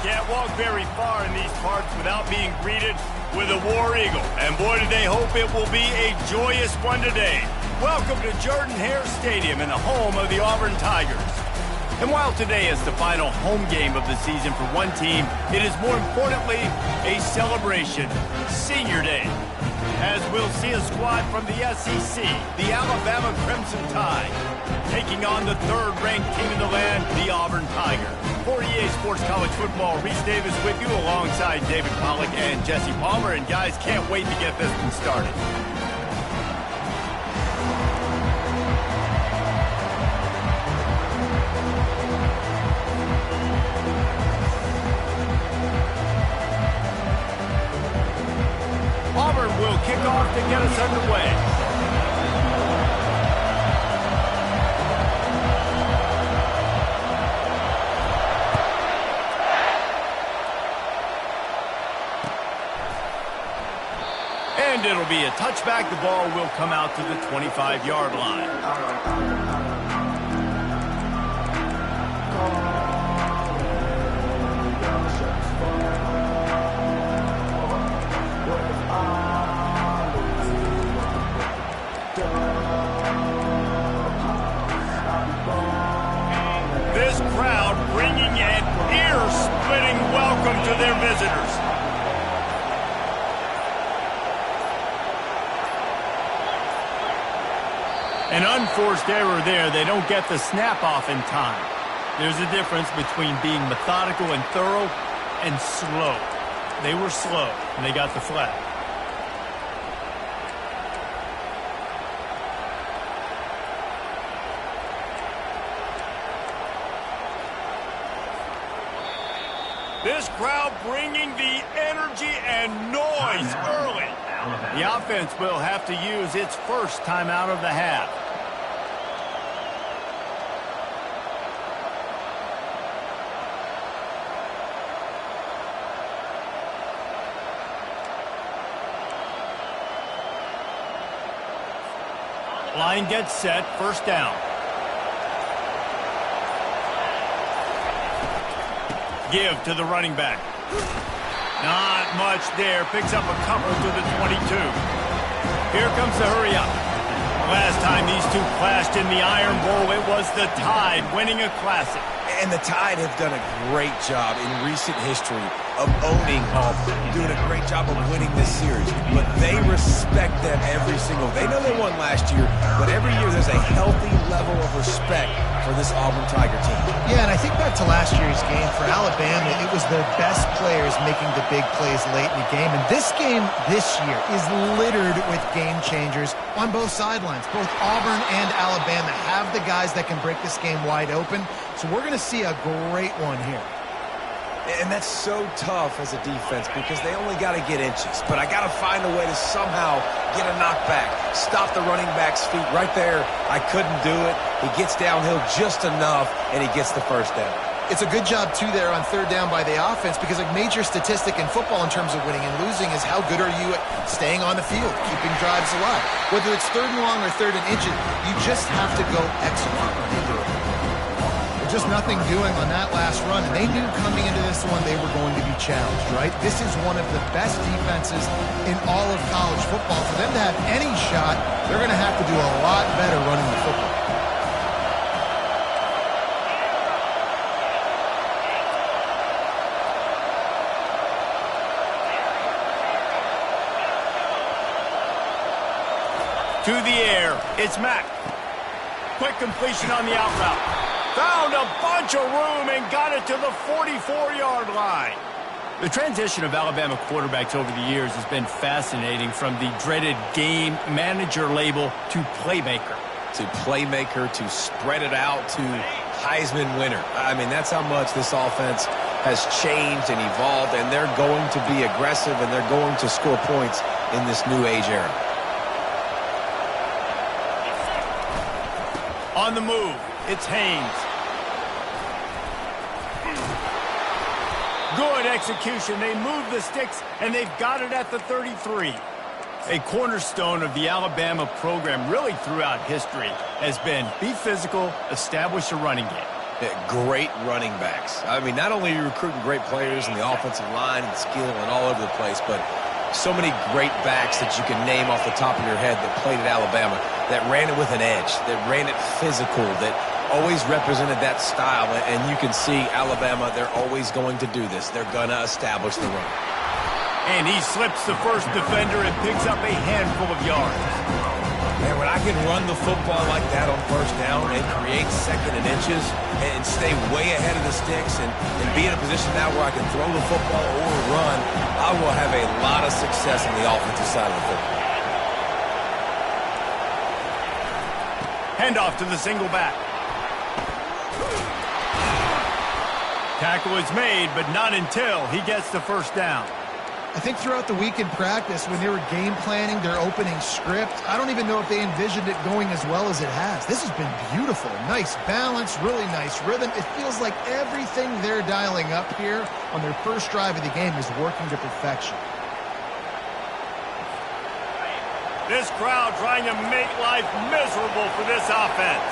can't walk very far in these parts without being greeted with a War Eagle. And boy, do they hope it will be a joyous one today. Welcome to Jordan-Hare Stadium and the home of the Auburn Tigers. And while today is the final home game of the season for one team, it is more importantly a celebration, Senior Day. As we'll see a squad from the SEC, the Alabama Crimson Tide, taking on the third-ranked team in the land, the Auburn Tigers. For EA Sports College Football, Reese Davis with you alongside David Pollack and Jesse Palmer. And guys, can't wait to get this one started. Auburn will kick off to get us underway. And it'll be a touchback. The ball will come out to the 25-yard line. This crowd bringing an ear-splitting welcome to their visitors. An unforced error there. They don't get the snap off in time. There's a difference between being methodical and thorough and slow. They were slow, and they got the flag. This crowd bringing the energy and noise early. The offense will have to use its first timeout of the half. Line gets set, first down. Give to the running back. Not much there. Picks up a couple to the 22. Here comes the hurry up. Last time these two clashed in the Iron Bowl, it was the Tide winning a classic. And the Tide have done a great job in recent history of owning Auburn, doing a great job of winning this series. But they respect them every single. They know they won last year, but every year there's a healthy level of respect for this Auburn Tiger team. Yeah, and I think back to last year's game for Alabama, it was their best players making the big plays late in the game. And this game this year is littered with game changers on both sidelines. Both Auburn and Alabama have the guys that can break this game wide open. So we're going to see a great one here. And that's so tough as a defense because they only got to get inches. But I got to find a way to somehow get a knockback, stop the running back's feet right there. I couldn't do it. He gets downhill just enough, and he gets the first down. It's a good job, too, there on third down by the offense because a major statistic in football in terms of winning and losing is how good are you at staying on the field, keeping drives alive. Whether it's third and long or third and inches, you just have to go execute when you do it. Just nothing doing on that last run, and they knew coming into this one they were going to be challenged, right? This is one of the best defenses in all of college football. For them to have any shot, they're going to have to do a lot better running the football. To the air, it's Mack. Quick completion on the out route. Found a bunch of room and got it to the 44-yard line. The transition of Alabama quarterbacks over the years has been fascinating, from the dreaded game manager label to playmaker. To playmaker, to spread it out, to Heisman winner. I mean, that's how much this offense has changed and evolved, and they're going to be aggressive, and they're going to score points in this new age era. On the move, it's Haynes. Good execution. They move the sticks, and they've got it at the 33. A cornerstone of the Alabama program really throughout history has been be physical, establish a running game. Great running backs. I mean, not only are you recruiting great players in the offensive line and skill and all over the place, but so many great backs that you can name off the top of your head that played at Alabama, that ran it with an edge, that ran it physical, that always represented that style. And you can see Alabama, they're always going to do this. They're going to establish the run. And he slips the first defender and picks up a handful of yards. Man, when I can run the football like that on first down and create second and inches and stay way ahead of the sticks and be in a position now where I can throw the football or run, I will have a lot of success on the offensive side of the football. Handoff to the single back. Tackle is made, but not until he gets the first down. I think throughout the week in practice, when they were game planning their opening script, I don't even know if they envisioned it going as well as it has. This has been beautiful. Nice balance, really nice rhythm. It feels like everything they're dialing up here on their first drive of the game is working to perfection. This crowd trying to make life miserable for this offense.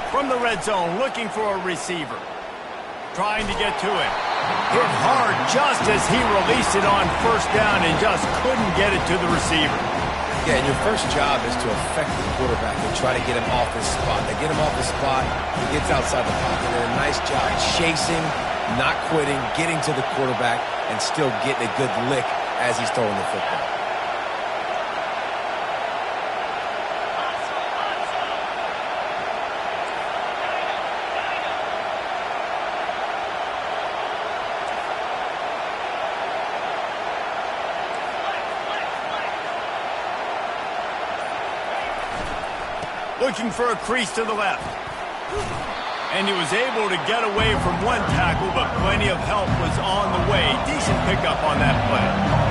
From the red zone, looking for a receiver. Trying to get to it. Hit hard just as he released it on first down and just couldn't get it to the receiver. Yeah, and your first job is to affect the quarterback and try to get him off his spot. They get him off his spot, he gets outside the pocket. They're a nice job chasing, not quitting, getting to the quarterback, and still getting a good lick as he's throwing the football. Looking for a crease to the left. And he was able to get away from one tackle, but plenty of help was on the way. Decent pickup on that play.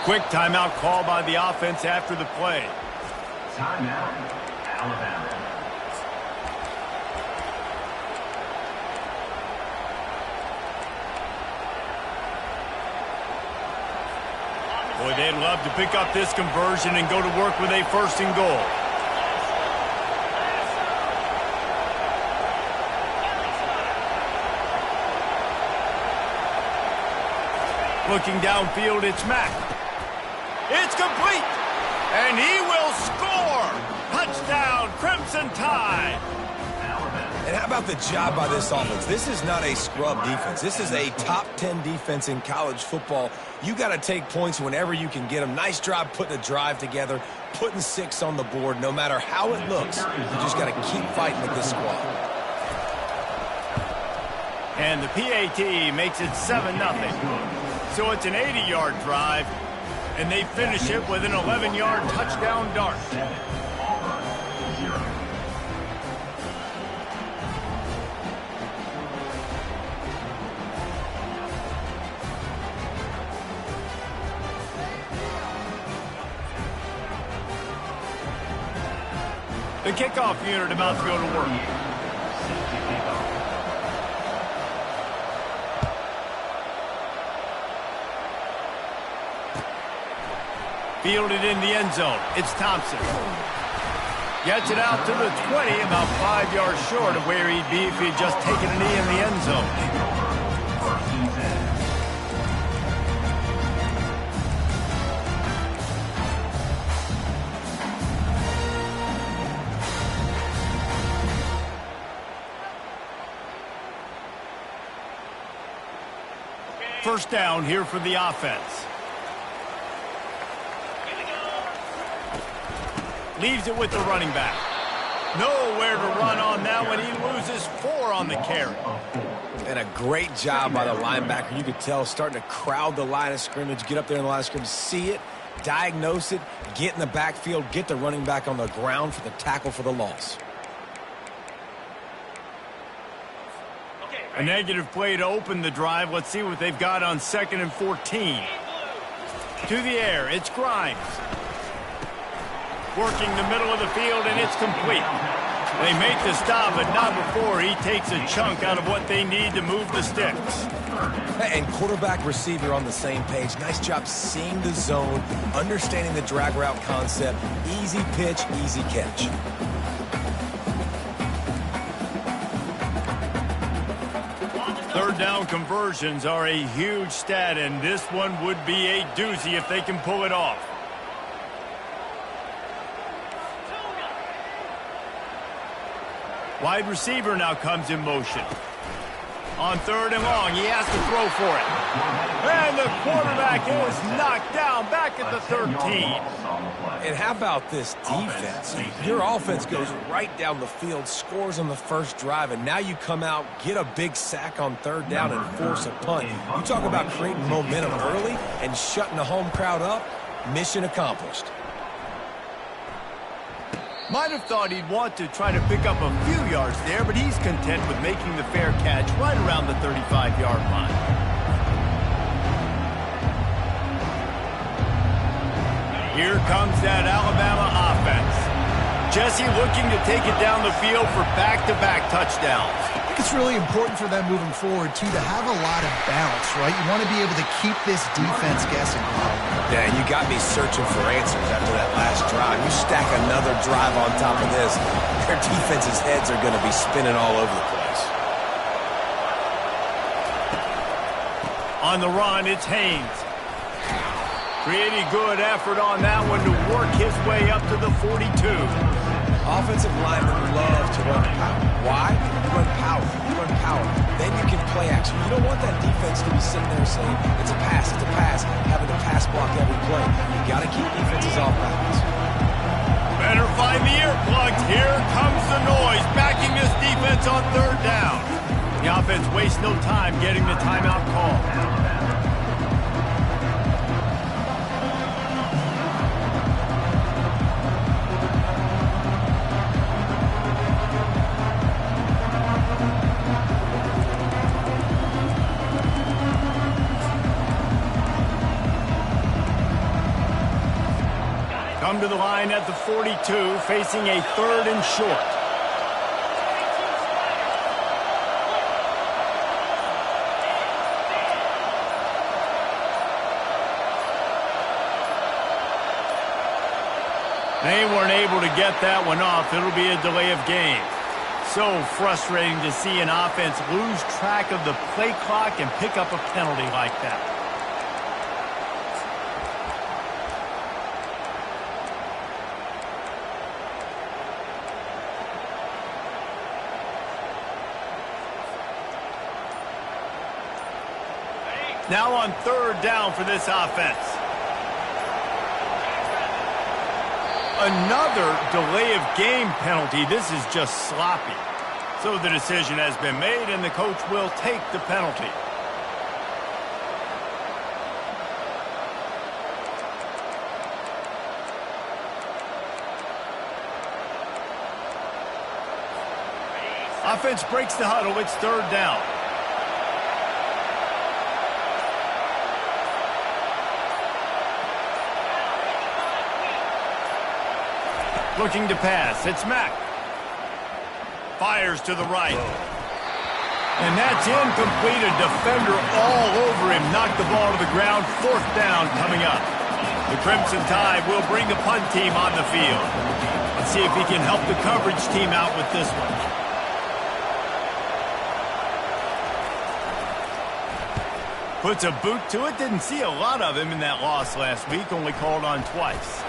Quick timeout call by the offense after the play. Timeout, Alabama. Boy, they'd love to pick up this conversion and go to work with a first and goal. Looking downfield, it's Mack. It's complete, and he will score. Touchdown, Crimson Tide. And how about the job by this offense? This is not a scrub defense. This is a top 10 defense in college football. You got to take points whenever you can get them. Nice job putting a drive together, putting 6 on the board. No matter how it looks, you just got to keep fighting with this squad. And the PAT makes it 7-0. So it's an 80-yard drive, and they finish it with an 11-yard touchdown dart. The kickoff unit about to go to work. Fielded in the end zone. It's Thompson. Gets it out to the 20, about 5 yards short of where he'd be if he'd just taken a knee in the end zone. First down here for the offense. Leaves it with the running back. Nowhere to run on that that one. He loses 4 on the carry. And a great job by the linebacker. You could tell starting to crowd the line of scrimmage, get up there in the line of scrimmage, see it, diagnose it, get in the backfield, get the running back on the ground for the tackle for the loss. A negative play to open the drive. Let's see what they've got on 2nd and 14. To the air, it's Grimes. Working the middle of the field, and it's complete. They make the stop, but not before he takes a chunk out of what they need to move the sticks. And quarterback receiver on the same page. Nice job seeing the zone, understanding the drag route concept. Easy pitch, easy catch. Third down conversions are a huge stat, and this one would be a doozy if they can pull it off. Wide receiver now comes in motion. On 3rd and long, he has to throw for it. And the quarterback is knocked down back at the 13. And how about this defense? Your offense goes right down the field, scores on the first drive, and now you come out, get a big sack on 3rd down, and force a punt. You talk about creating momentum early and shutting the home crowd up. Mission accomplished. Might have thought he'd want to try to pick up a few yards there, but he's content with making the fair catch right around the 35-yard line. Here comes that Alabama offense. Jesse looking to take it down the field for back-to-back touchdowns. I think it's really important for them moving forward, too, to have a lot of balance, right? You want to be able to keep this defense guessing. Yeah, you got me searching for answers after that last drive. You stack another drive on top of this, their defense's heads are going to be spinning all over the place. On the run, it's Haynes. Pretty good effort on that one to work his way up to the 42. Offensive linemen love to run power. Why? You run power. You run power. Then you can play action. You don't want that defense to be sitting there saying, it's a pass, having to pass block every play. You got to keep defenses off balance. Better find the earplugs. Here comes the noise, backing this defense on 3rd down. The offense wastes no time getting the timeout call. Come to the line at the 42, facing a 3rd and short. They weren't able to get that one off. It'll be a delay of game. So frustrating to see an offense lose track of the play clock and pick up a penalty like that. Now on 3rd down for this offense. Another delay of game penalty. This is just sloppy. So the decision has been made, and the coach will take the penalty. Offense breaks the huddle. It's 3rd down. Looking to pass. It's Mack. Fires to the right. And that's incomplete. A defender all over him. Knocked the ball to the ground. 4th down coming up. The Crimson Tide will bring the punt team on the field. Let's see if he can help the coverage team out with this one. Puts a boot to it. Didn't see a lot of him in that loss last week. Only called on twice.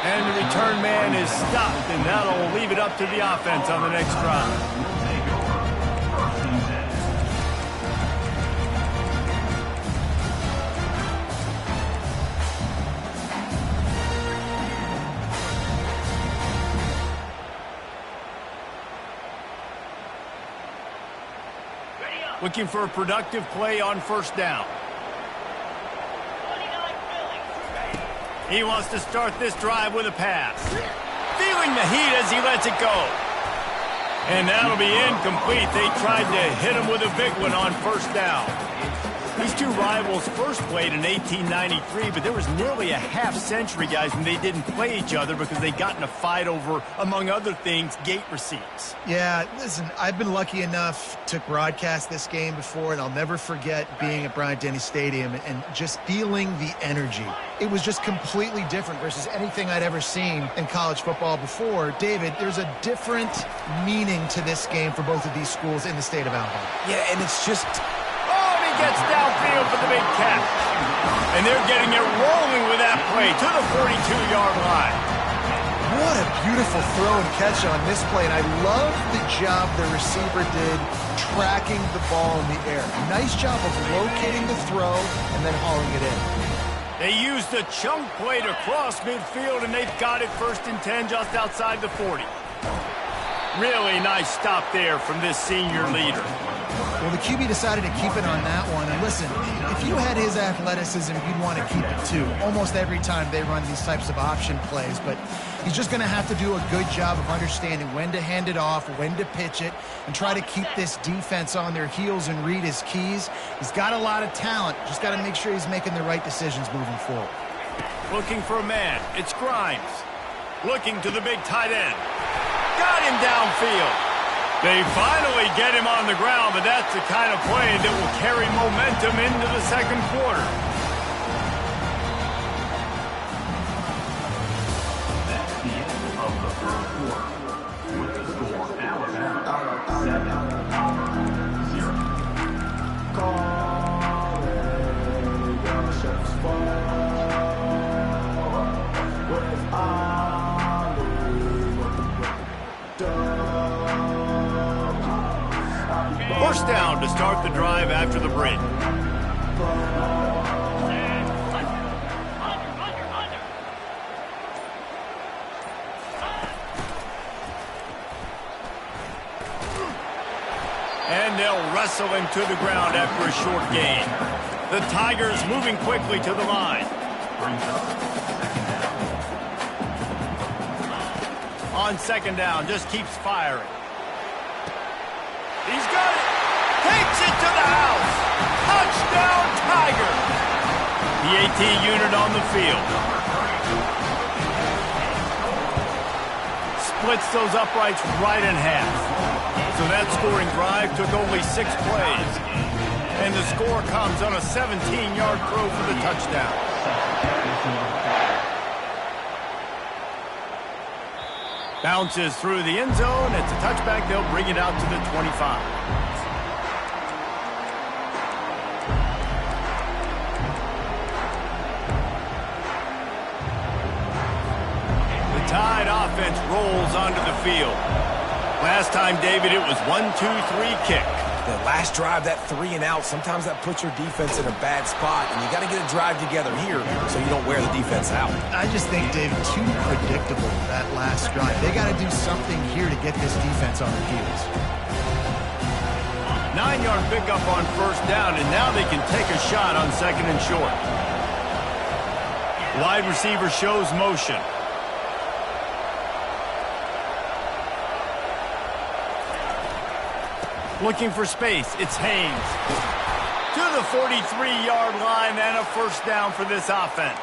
And the return man is stopped, and that'll leave it up to the offense on the next drive. Looking for a productive play on first down. He wants to start this drive with a pass. Feeling the heat as he lets it go. And that'll be incomplete. They tried to hit him with a big one on first down. These two rivals first played in 1893, but there was nearly a half-century, guys, when they didn't play each other because they got in a fight over, among other things, gate receipts. Yeah, listen, I've been lucky enough to broadcast this game before, and I'll never forget being at Bryant-Denny Stadium and just feeling the energy. It was just completely different versus anything I'd ever seen in college football before. David, there's a different meaning to this game for both of these schools in the state of Alabama. Yeah, and it's just... Gets downfield for the big catch. And they're getting it rolling with that play to the 42-yard line. What a beautiful throw and catch on this play. And I love the job the receiver did tracking the ball in the air. Nice job of locating the throw and then hauling it in. They used a chunk play to cross midfield, and they've got it 1st and 10 just outside the 40. Really nice stop there from this senior leader. Well, the QB decided to keep it on that one. And listen, if you had his athleticism, you'd want to keep it too. Almost every time they run these types of option plays. But he's just going to have to do a good job of understanding when to hand it off, when to pitch it, and try to keep this defense on their heels and read his keys. He's got a lot of talent. Just got to make sure he's making the right decisions moving forward. Looking for a man. It's Grimes. Looking to the big tight end. Got him downfield. They finally get him on the ground, but that's the kind of play that will carry momentum into the second quarter. That's the end of the first quarter. With the score, Alabama 7-0. First down to start the drive after the break. And they'll wrestle him to the ground after a short gain. The Tigers moving quickly to the line. On second down, just keeps firing. He's got it. Takes it to the house. Touchdown, Tiger. The AT unit on the field. Splits those uprights right in half. So that scoring drive took only 6 plays. And the score comes on a 17-yard throw for the touchdown. Bounces through the end zone. It's a touchback. They'll bring it out to the 25. The Tide offense rolls onto the field. Last time, David, it was 1-2-3 kick. The last drive, that 3 and out, sometimes that puts your defense in a bad spot, and you got to get a drive together here so you don't wear the defense out. I just think, David, too predictable, that last drive. They got to do something here to get this defense on their heels. 9-yard pickup on first down, and now they can take a shot on second and short. Wide receiver shows motion. Looking for space, it's Haynes. To the 43-yard line and a first down for this offense.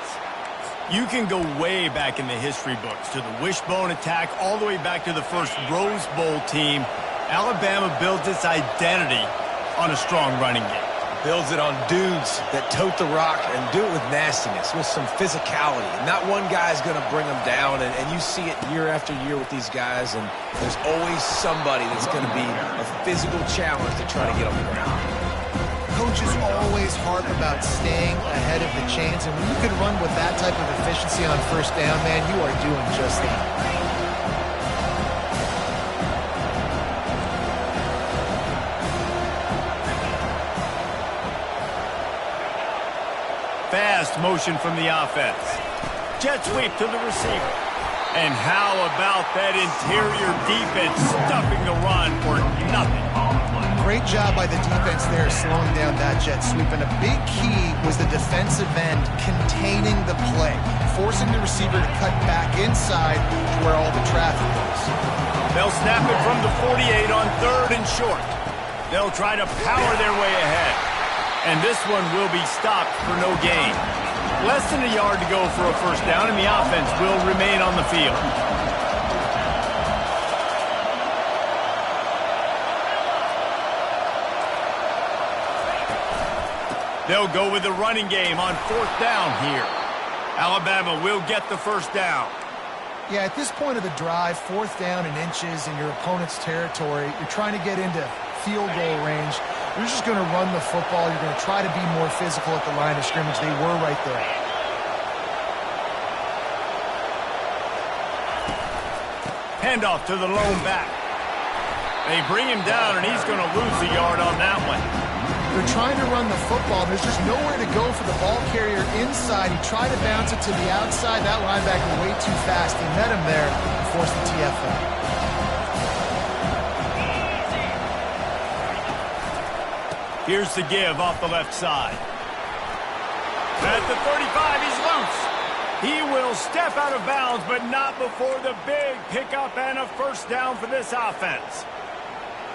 You can go way back in the history books to the wishbone attack all the way back to the first Rose Bowl team. Alabama builds its identity on a strong running game. Builds it on dudes that tote the rock and do it with nastiness, with some physicality. Not one guy's going to bring them down, and you see it year after year with these guys, and there's always somebody that's going to be a physical challenge to try to get on the ground. Coaches always harp about staying ahead of the chains, and when you can run with that type of efficiency on first down, man, you are doing just that. Fast motion from the offense. Jet sweep to the receiver. And how about that interior defense stuffing the run for nothing? Great job by the defense difference there slowing down that jet sweep. And a big key was the defensive end containing the play, forcing the receiver to cut back inside to where all the traffic is. They'll snap it from the 48 on 3rd and short. They'll try to power their way ahead. And this one will be stopped for no gain. Less than a yard to go for a first down, and the offense will remain on the field. They'll go with the running game on 4th down here. Alabama will get the first down. Yeah, at this point of the drive, 4th down and inches in your opponent's territory, you're trying to get into field goal range. You're just going to run the football. You're going to try to be more physical at the line of scrimmage. They were right there. Handoff to the lone back. They bring him down, and he's going to lose a yard on that one. They're trying to run the football. There's just nowhere to go for the ball carrier inside. He tried to bounce it to the outside. That linebacker way too fast. He met him there and forced the TFL. Here's the give off the left side. At the 35, he's loose. He will step out of bounds, but not before the big pickup and a first down for this offense.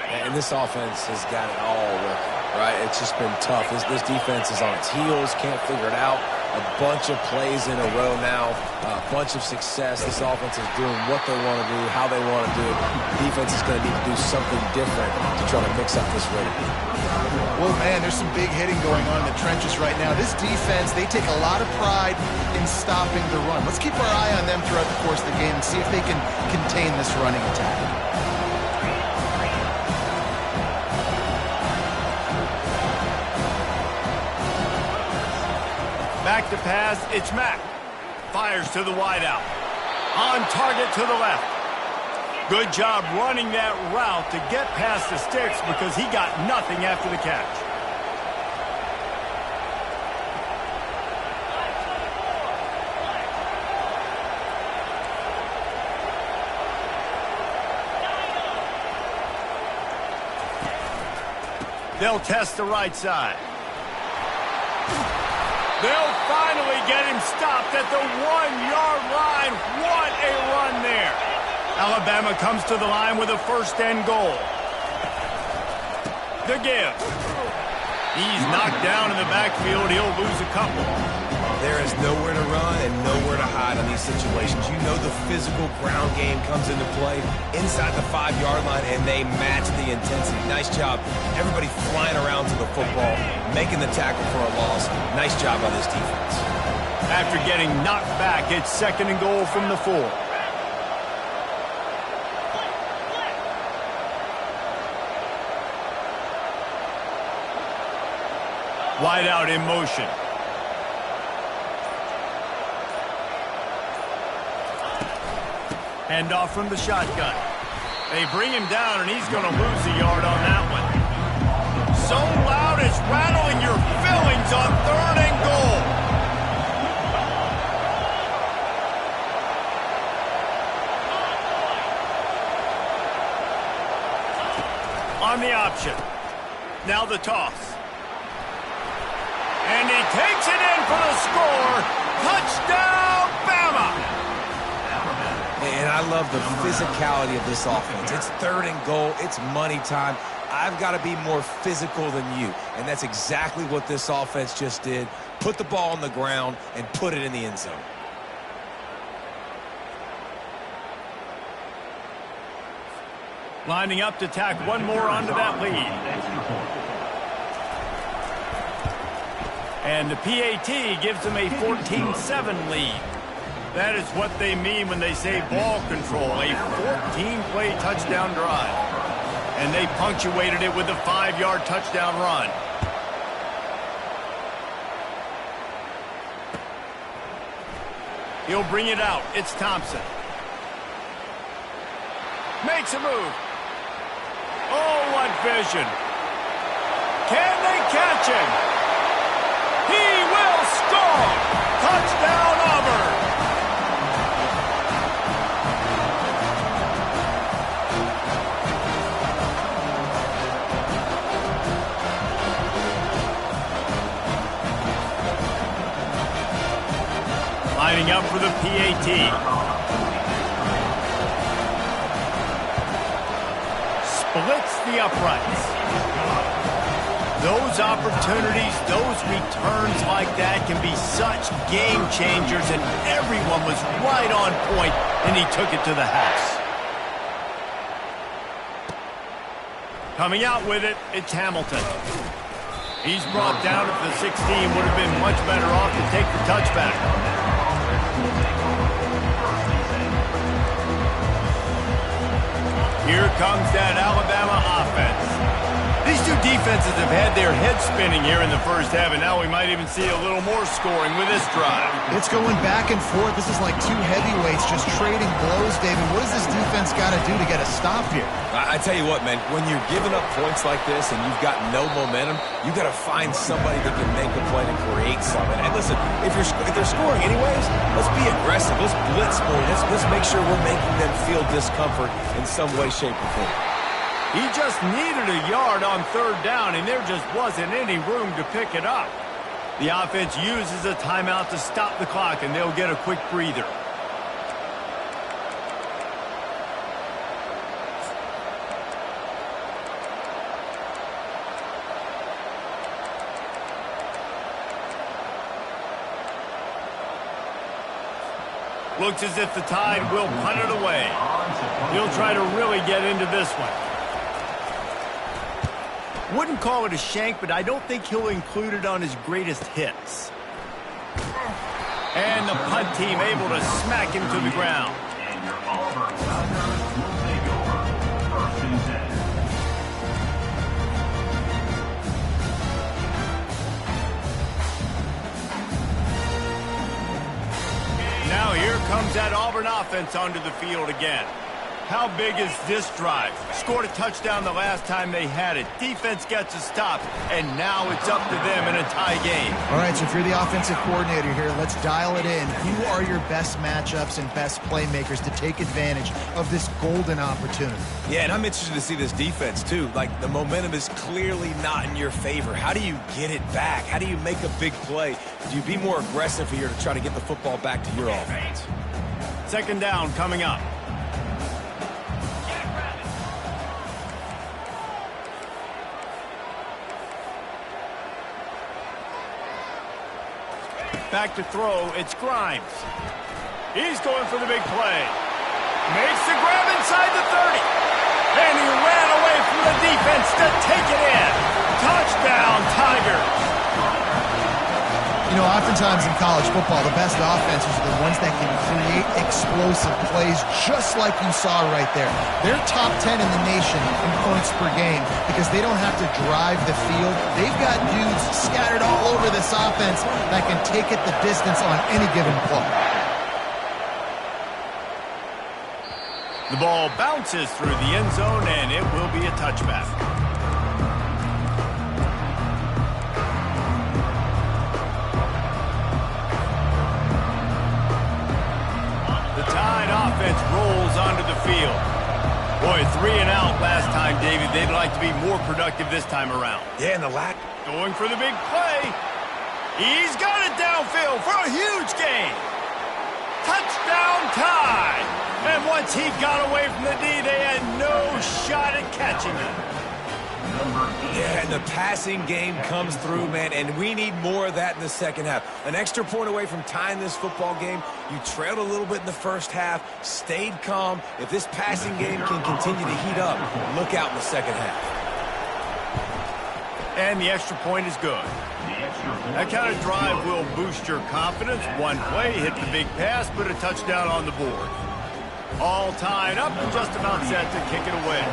And this offense has got it all working, right? It's just been tough. This defense is on its heels, can't figure it out. A bunch of plays in a row now, a bunch of success. This offense is doing what they want to do, how they want to do it. Defense is going to need to do something different to try to mix up this rate. Well, man, there's some big hitting going on in the trenches right now. This defense, they take a lot of pride in stopping the run. Let's keep our eye on them throughout the course of the game and see if they can contain this running attack. Back to pass, it's Mack. Fires to the wideout. On target to the left. Good job running that route to get past the sticks because he got nothing after the catch. They'll test the right side. They'll finally get him stopped at the 1-yard line. What a run there. Alabama comes to the line with a 1st and goal. The give. He's knocked down in the backfield. He'll lose a couple. There is nowhere to run and nowhere to hide on these situations. You know the physical ground game comes into play inside the 5-yard line, and they match the intensity. Nice job. Everybody flying around to the football, making the tackle for a loss. Nice job on this defense. After getting knocked back, it's 2nd and goal from the 4. Wide out in motion. Handoff from the shotgun. They bring him down, and he's going to lose a yard on that one. So loud it's rattling your fillings on 3rd and goal. On the option. Now the toss. And he takes it in for the score. Touchdown, Bama! And I love the physicality of this offense. It's 3rd and goal. It's money time. I've got to be more physical than you. And that's exactly what this offense just did. Put the ball on the ground and put it in the end zone. Lining up to tack one more onto that lead. And the PAT gives them a 14-7 lead. That is what they mean when they say ball control, a 14-play touchdown drive. And they punctuated it with a 5-yard touchdown run. He'll bring it out. It's Thompson. Makes a move. Oh, what vision. Can they catch him? He will score! Touchdown, Auburn! Lining up for the PAT. Splits the uprights. Those opportunities, those returns like that can be such game changers, and everyone was right on point, and he took it to the house. Coming out with it, it's Hamilton. He's brought down at the 16, would have been much better off to take the touchback. Here comes that Alabama offense. These two defenses have had their heads spinning here in the first half, and now we might even see a little more scoring with this drive. It's going back and forth. This is like two heavyweights just trading blows, David. What does this defense got to do to get a stop here? I tell you what, man, when you're giving up points like this and you've got no momentum, you got to find somebody that can make a play and create something. And listen, if they're scoring anyways, let's be aggressive. Let's blitz more. Let's make sure we're making them feel discomfort in some way, shape, or form. He just needed a yard on third down, and there just wasn't any room to pick it up. The offense uses a timeout to stop the clock, and they'll get a quick breather. Looks as if the Tide will punt it away. He'll try to really get into this one. Wouldn't call it a shank, but I don't think he'll include it on his greatest hits. And the punt team able to smack him to the ground. And your Auburn Tigers will take over 1st and 10. Now here comes that Auburn offense onto the field again. How big is this drive? Scored a touchdown the last time they had it. Defense gets a stop, and now it's up to them in a tie game. All right, so if you're the offensive coordinator here, let's dial it in. Who are your best matchups and best playmakers to take advantage of this golden opportunity? Yeah, and I'm interested to see this defense, too. Like, the momentum is clearly not in your favor. How do you get it back? How do you make a big play? Do you be more aggressive here to try to get the football back to your offense? Second down coming up. Back to throw, it's Grimes. He's going for the big play. Makes the grab inside the 30. And he ran away from the defense to take it in. Touchdown, Tigers. You know, oftentimes in college football, the best offenses are the ones that can create explosive plays just like you saw right there. They're top 10 in the nation in points per game because they don't have to drive the field. They've got dudes scattered all over this offense that can take it the distance on any given play. The ball bounces through the end zone, and it will be a touchback. Offense rolls onto the field. Boy, 3 and out last time, David. They'd like to be more productive this time around. Yeah, and the lack. Going for the big play. He's got it downfield for a huge gain. Touchdown Tide. And once he got away from the D, they had no shot at catching him. Yeah, and the passing game comes through, man, and we need more of that in the second half. An extra point away from tying this football game. You trailed a little bit in the first half, stayed calm. If this passing game can continue to heat up, look out in the second half. And the extra point is good. That kind of drive will boost your confidence. One play, hit the big pass, put a touchdown on the board. All tied up and just about set to kick it away.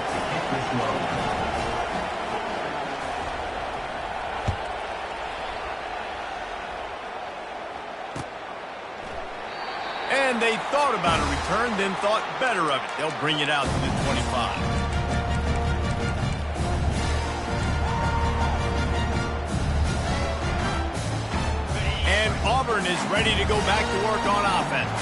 And they thought about a return, then thought better of it. They'll bring it out to the 25. And Auburn is ready to go back to work on offense.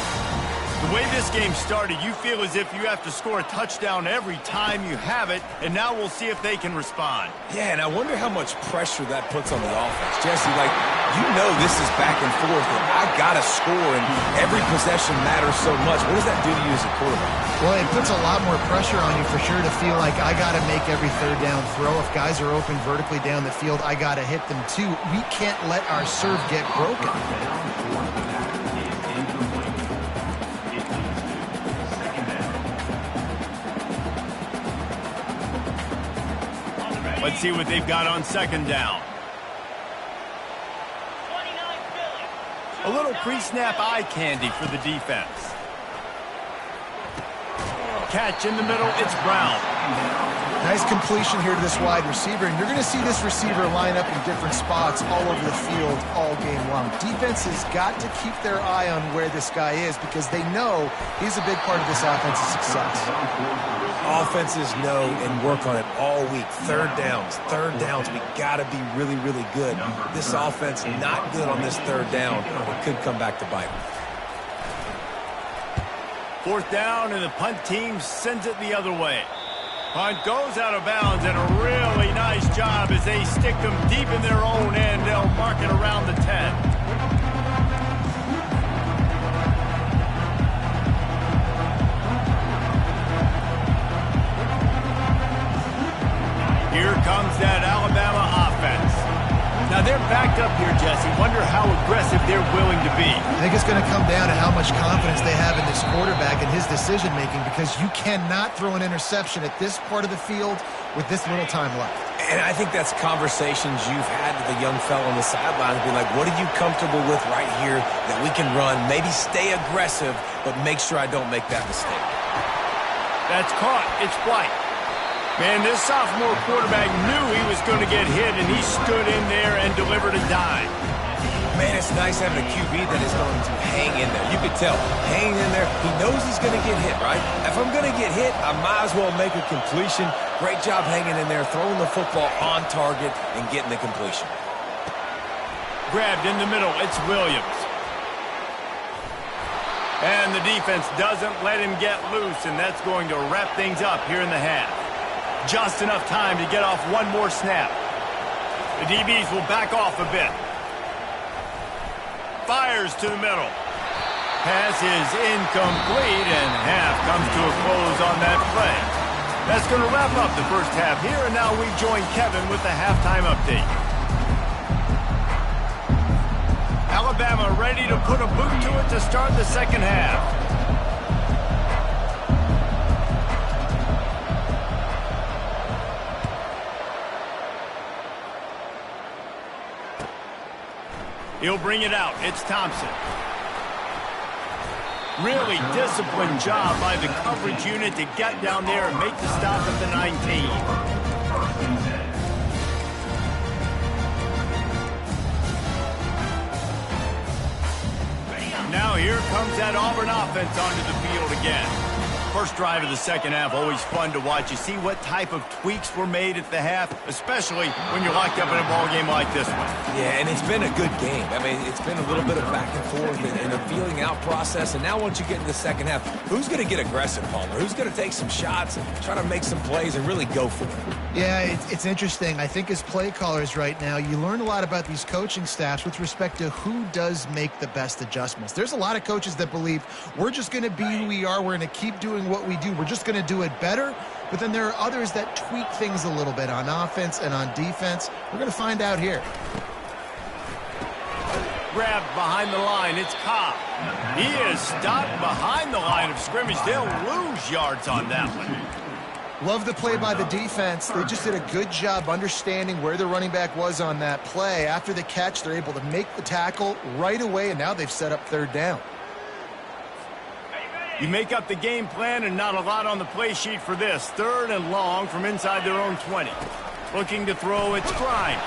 The way this game started, you feel as if you have to score a touchdown every time you have it, and now we'll see if they can respond. Yeah, and I wonder how much pressure that puts on the offense. Jesse, like, you know this is back and forth, and I got to score, and every possession matters so much. What does that do to you as a quarterback? Well, it puts a lot more pressure on you for sure to feel like I got to make every third down throw. If guys are open vertically down the field, I got to hit them too. We can't let our serve get broken. Let's see what they've got on second down. A little pre-snap eye candy for the defense. Catch in the middle, it's Brown. Nice completion here to this wide receiver, and you're going to see this receiver line up in different spots all over the field all game long. Defense has got to keep their eye on where this guy is because they know he's a big part of this offense's success. Offenses know and work on it all week. Third downs. We got to be really, really good. This offense not good on this third down. It could come back to bite them. Fourth down, and the punt team sends it the other way. Punt goes out of bounds, and a really nice job as they stick them deep in their own end. They'll mark it around the 10. Here comes that Alabama offense. Now they're backed up here, Jesse. Wonder how aggressive they're willing to be. I think it's going to come down to how much confidence they have in this quarterback and his decision-making because you cannot throw an interception at this part of the field with this little time left. And I think that's conversations you've had with the young fella on the sidelines. Be like, what are you comfortable with right here that we can run? Maybe stay aggressive, but make sure I don't make that mistake. That's caught. It's flight. Man, this sophomore quarterback knew he was going to get hit, and he stood in there and delivered a dime. Man, it's nice having a QB that is going to hang in there. You can tell, hanging in there, he knows he's going to get hit, right? If I'm going to get hit, I might as well make a completion. Great job hanging in there, throwing the football on target and getting the completion. Grabbed in the middle, it's Williams. And the defense doesn't let him get loose, and that's going to wrap things up here in the half. Just enough time to get off one more snap. The DBs will back off a bit. Fires to the middle. Pass is incomplete, and half comes to a close on that play. That's going to wrap up the first half here, and now we join Kevin with the halftime update. Alabama ready to put a boot to it to start the second half. He'll bring it out. It's Thompson. Really disciplined job by the coverage unit to get down there and make the stop at the 19. Now here comes that Auburn offense onto the field again. First drive of the second half, always fun to watch. You see what type of tweaks were made at the half, especially when you're locked up in a ball game like this one. Yeah, and it's been a good game. I mean, it's been a little bit of back and forth and a feeling out process. And now once you get in the second half, who's going to get aggressive, Palmer? Who's going to take some shots and try to make some plays and really go for it? Yeah, it's interesting. I think as play callers right now, you learn a lot about these coaching staffs with respect to who does make the best adjustments. There's a lot of coaches that believe we're just going to be who we are. We're going to keep doing what we do. We're just going to do it better. But then there are others that tweak things a little bit on offense and on defense. We're going to find out here. Grabbed behind the line. It's Ncaa. He is stopped behind the line of scrimmage. They'll lose yards on that one. Love the play by the defense. They just did a good job understanding where the running back was on that play. After the catch, they're able to make the tackle right away, and now they've set up third down. You make up the game plan and not a lot on the play sheet for this. Third and long from inside their own 20. Looking to throw, it's Grimes.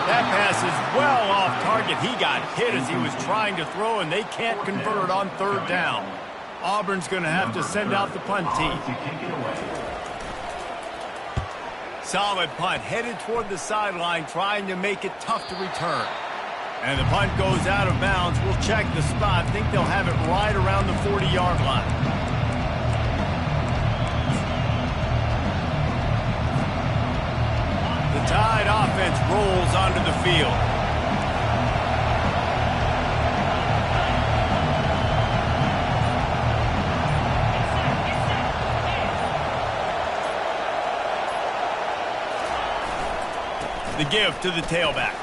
That pass is well off target. He got hit as he was trying to throw, and they can't convert on third down. Auburn's going to have to send out the punt team. Solid punt, headed toward the sideline, trying to make it tough to return. And the punt goes out of bounds. We'll check the spot. Think they'll have it right around the 40-yard line. The Tide offense rolls onto the field. The give to the tailback.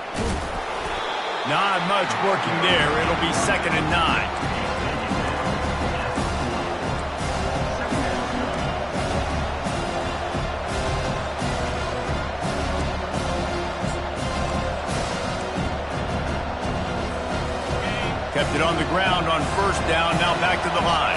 Not much working there. It'll be 2nd and 9. Kept it on the ground on 1st down. Now back to the line.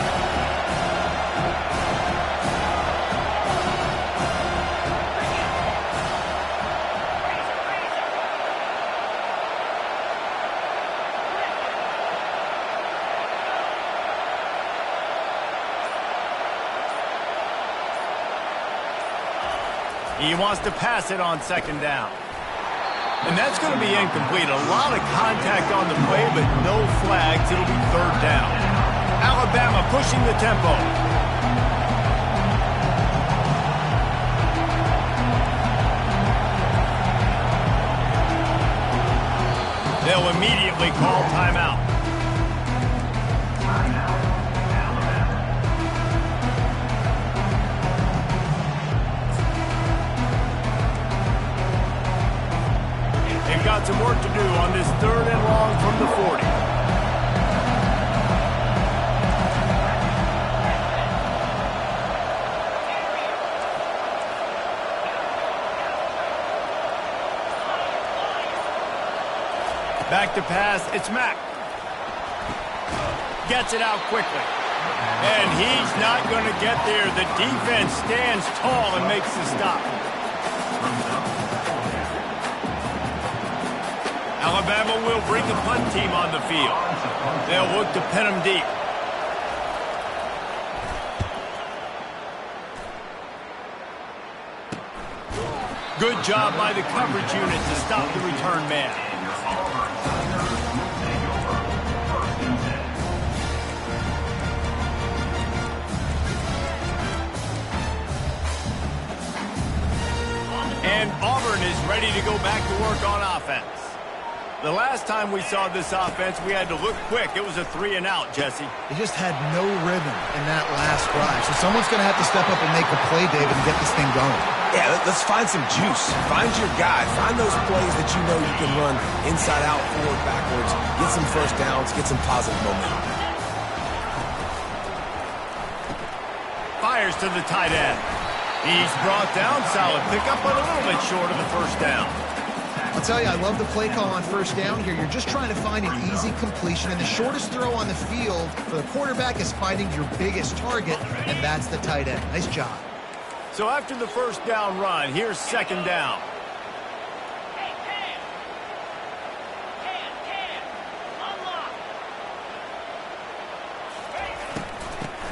He wants to pass it on 2nd down. And that's going to be incomplete. A lot of contact on the play, but no flags. It'll be 3rd down. Alabama pushing the tempo. They'll immediately call timeout. Got some work to do on this 3rd and long from the 40. Back to pass, it's Mack. Gets it out quickly. And he's not going to get there. The defense stands tall and makes the stop. Alabama will bring the punt team on the field. They'll look to pin them deep. Good job by the coverage unit to stop the return man. And Auburn is ready to go back to work on offense. The last time we saw this offense, we had to look quick. It was a 3-and-out, Jesse. They just had no rhythm in that last drive. So someone's going to have to step up and make a play, David, and get this thing going. Yeah, let's find some juice. Find your guy. Find those plays that you know you can run inside out, forward, backwards. Get some 1st downs. Get some positive momentum. Fires to the tight end. He's brought down. Solid pickup, but a little bit short of the 1st down. I'll tell you, I love the play call on 1st down here. You're just trying to find an easy completion, and the shortest throw on the field for the quarterback is finding your biggest target, and that's the tight end. Nice job. So after the 1st down run, here's 2nd down.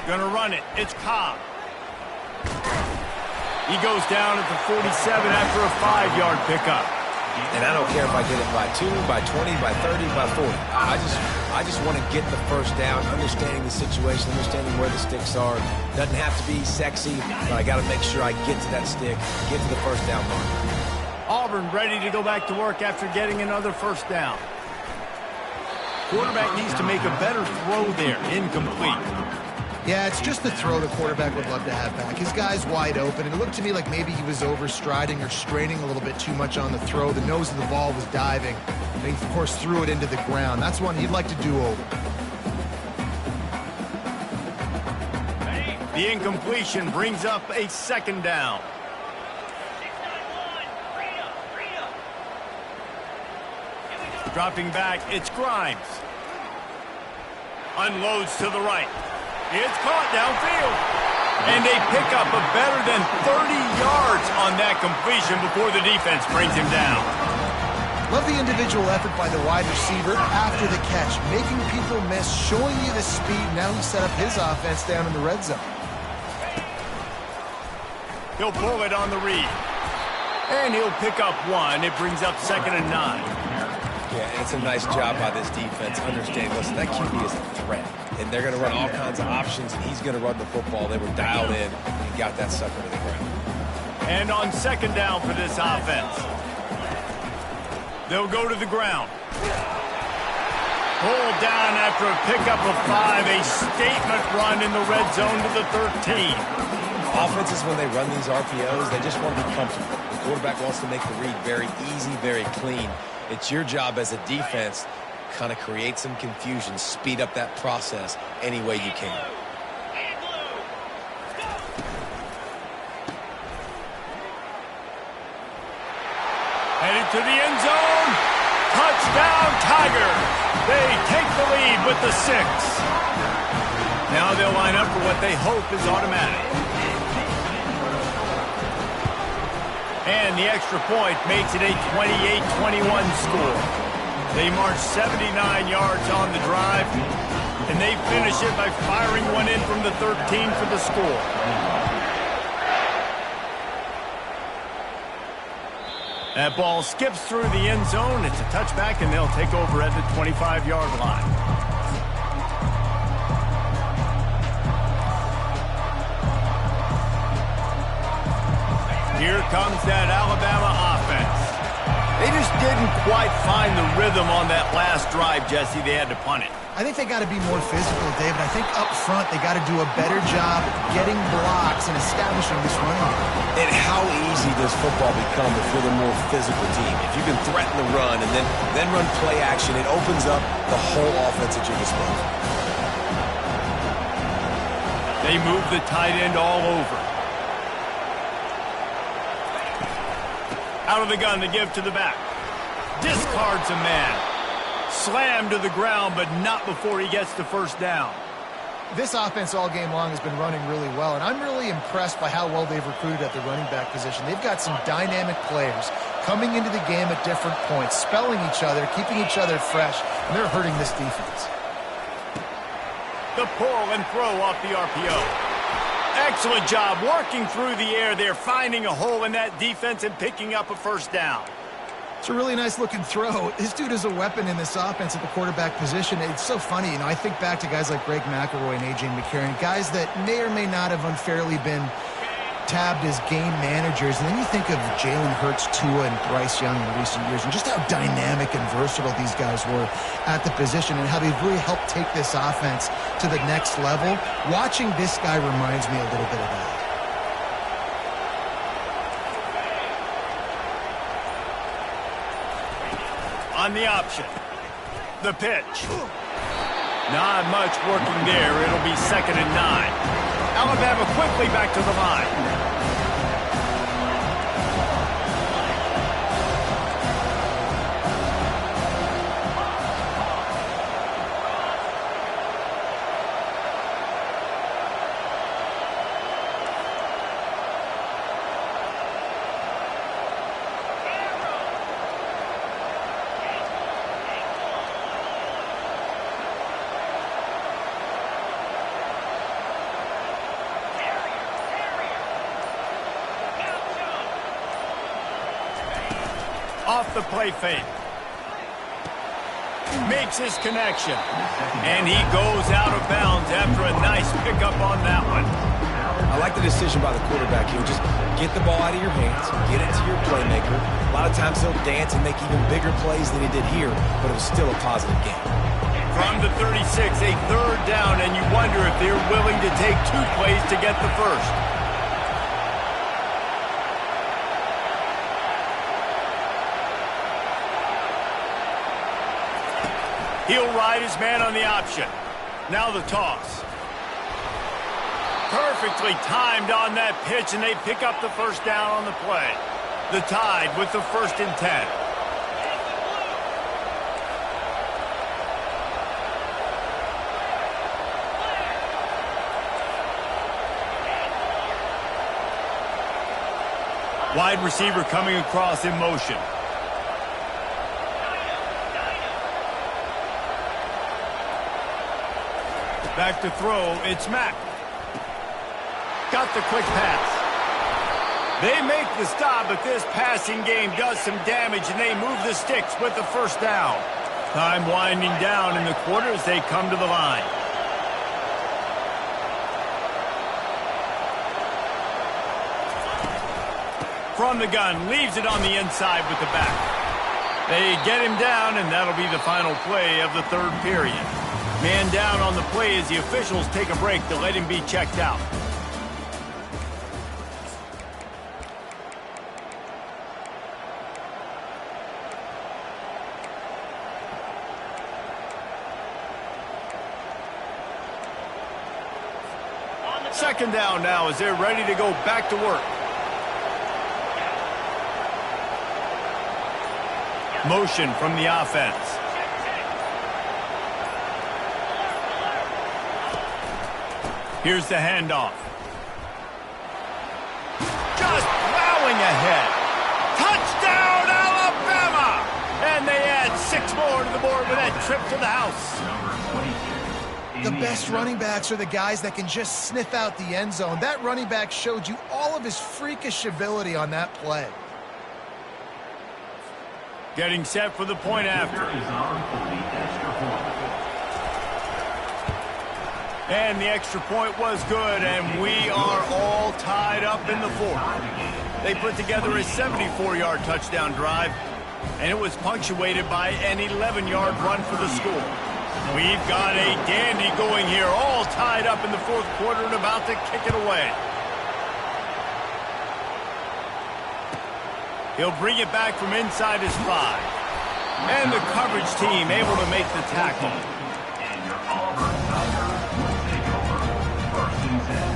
Gonna run it. It's Ncaa. He goes down at the 47 after a 5-yard pickup. And I don't care if I get it by 2, by 20, by 30, by 40. I just want to get the 1st down, understanding the situation, understanding where the sticks are. Doesn't have to be sexy, but I got to make sure I get to that stick, get to the 1st down mark. Auburn ready to go back to work after getting another 1st down. Quarterback needs to make a better throw there. Incomplete. Yeah, it's just the throw the quarterback would love to have back. His guy's wide open, and it looked to me like maybe he was overstriding or straining a little bit too much on the throw. The nose of the ball was diving, and he, of course, threw it into the ground. That's one he'd like to do over. The incompletion brings up a 2nd down. Dropping back, it's Grimes. Unloads to the right. It's caught downfield. And they pick up a better than 30 yards on that completion before the defense brings him down. Love the individual effort by the wide receiver after the catch, making people miss, showing you the speed. Now he set up his offense down in the red zone. He'll pull it on the read. And he'll pick up 1. It brings up 2nd and 9. Yeah, and it's a nice job by this defense understanding, listen, that QB is a threat, and they're going to run all kinds of options, and he's going to run the football. They were dialed in and got that sucker to the ground. And on second down for this offense, they'll go to the ground. Pulled down after a pickup of 5, a statement run in the red zone to the 13. Offenses, when they run these RPOs, they just want to be comfortable. The quarterback wants to make the read very easy, very clean. It's your job as a defense to kind of create some confusion, speed up that process any way you can. Headed to the end zone. Touchdown, Tigers. They take the lead with the 6. Now they'll line up for what they hope is automatic. And the extra point makes it a 28-21 score. They march 79 yards on the drive, and they finish it by firing one in from the 13 for the score. That ball skips through the end zone. It's a touchback, and they'll take over at the 25-yard line. Here comes that Alabama offense. They just didn't quite find the rhythm on that last drive, Jesse. They had to punt it. I think they got to be more physical, David. I think up front they got to do a better job getting blocks and establishing this running game. And how easy does football become if you're the more physical team? If you can threaten the run and then run play action, it opens up the whole offense at your disposal. They move the tight end all over. Out of the gun to give to the back. Discards a man. Slammed to the ground, but not before he gets the first down. This offense all game long has been running really well, and I'm really impressed by how well they've recruited at the running back position. They've got some dynamic players coming into the game at different points, spelling each other, keeping each other fresh, and they're hurting this defense. The pull and throw off the RPO. Excellent job working through the air there, finding a hole in that defense and picking up a first down. It's a really nice-looking throw. This dude is a weapon in this offense at the quarterback position. It's so funny, I think back to guys like Greg McElroy and A.J. McCarron, guys that may or may not have unfairly been tabbed as game managers. And then you think of Jalen Hurts, Tua, and Bryce Young in recent years, and just how dynamic and versatile these guys were at the position and how they've really helped take this offense to the next level. Watching this guy reminds me a little bit of that. On the option. The pitch. Not much working there. It'll be 2nd and 9. Alabama quickly back to the line. Off the play fake. Makes his connection. And he goes out of bounds after a nice pickup on that one. I like the decision by the quarterback here. Just get the ball out of your hands, get it to your playmaker. A lot of times he'll dance and make even bigger plays than he did here, but it was still a positive game. From the 36, a 3rd down, and you wonder if they're willing to take 2 plays to get the first. He'll ride his man on the option. Now the toss. Perfectly timed on that pitch, and they pick up the first down on the play. The Tide with the 1st and 10. Wide receiver coming across in motion. Back to throw, it's Mack. Got the quick pass. They make the stop, but this passing game does some damage, and they move the sticks with the first down. Time winding down in the quarter as they come to the line. From the gun, leaves it on the inside with the back. They get him down, and that'll be the final play of the third period. Man down on the play as the officials take a break to let him be checked out. Second down now as they're ready to go back to work. Motion from the offense. Here's the handoff. Just plowing ahead. Touchdown, Alabama! And they add 6 more to the board with that trip to the house. The best running backs are the guys that can just sniff out the end zone. That running back showed you all of his freakish ability on that play. Getting set for the point after. And the extra point was good, and we are all tied up in the fourth. They put together a 74-yard touchdown drive, and it was punctuated by an 11-yard run for the score. We've got a dandy going here, all tied up in the fourth quarter and about to kick it away. He'll bring it back from inside his 5. And the coverage team able to make the tackle. And your Auburn Tigers will take over 1st and 10.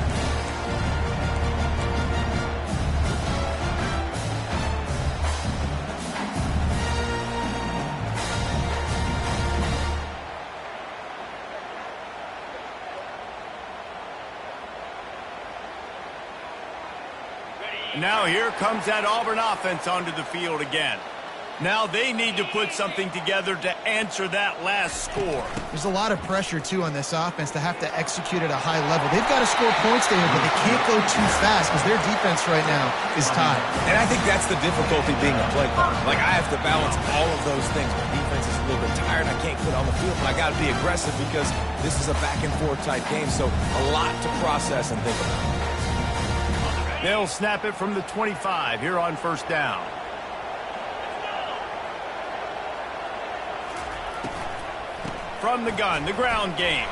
Now here comes that Auburn offense onto the field again. Now they need to put something together to answer that last score. There's a lot of pressure, too, on this offense to have to execute at a high level. They've got to score points there, but they can't go too fast because their defense right now is tied. And I think that's the difficulty being a play caller. Like, I have to balance all of those things. My defense is a little bit tired. I can't quit on the field, but I got to be aggressive because this is a back-and-forth type game, so a lot to process and think about. They'll snap it from the 25 here on first down. From the gun, the ground game.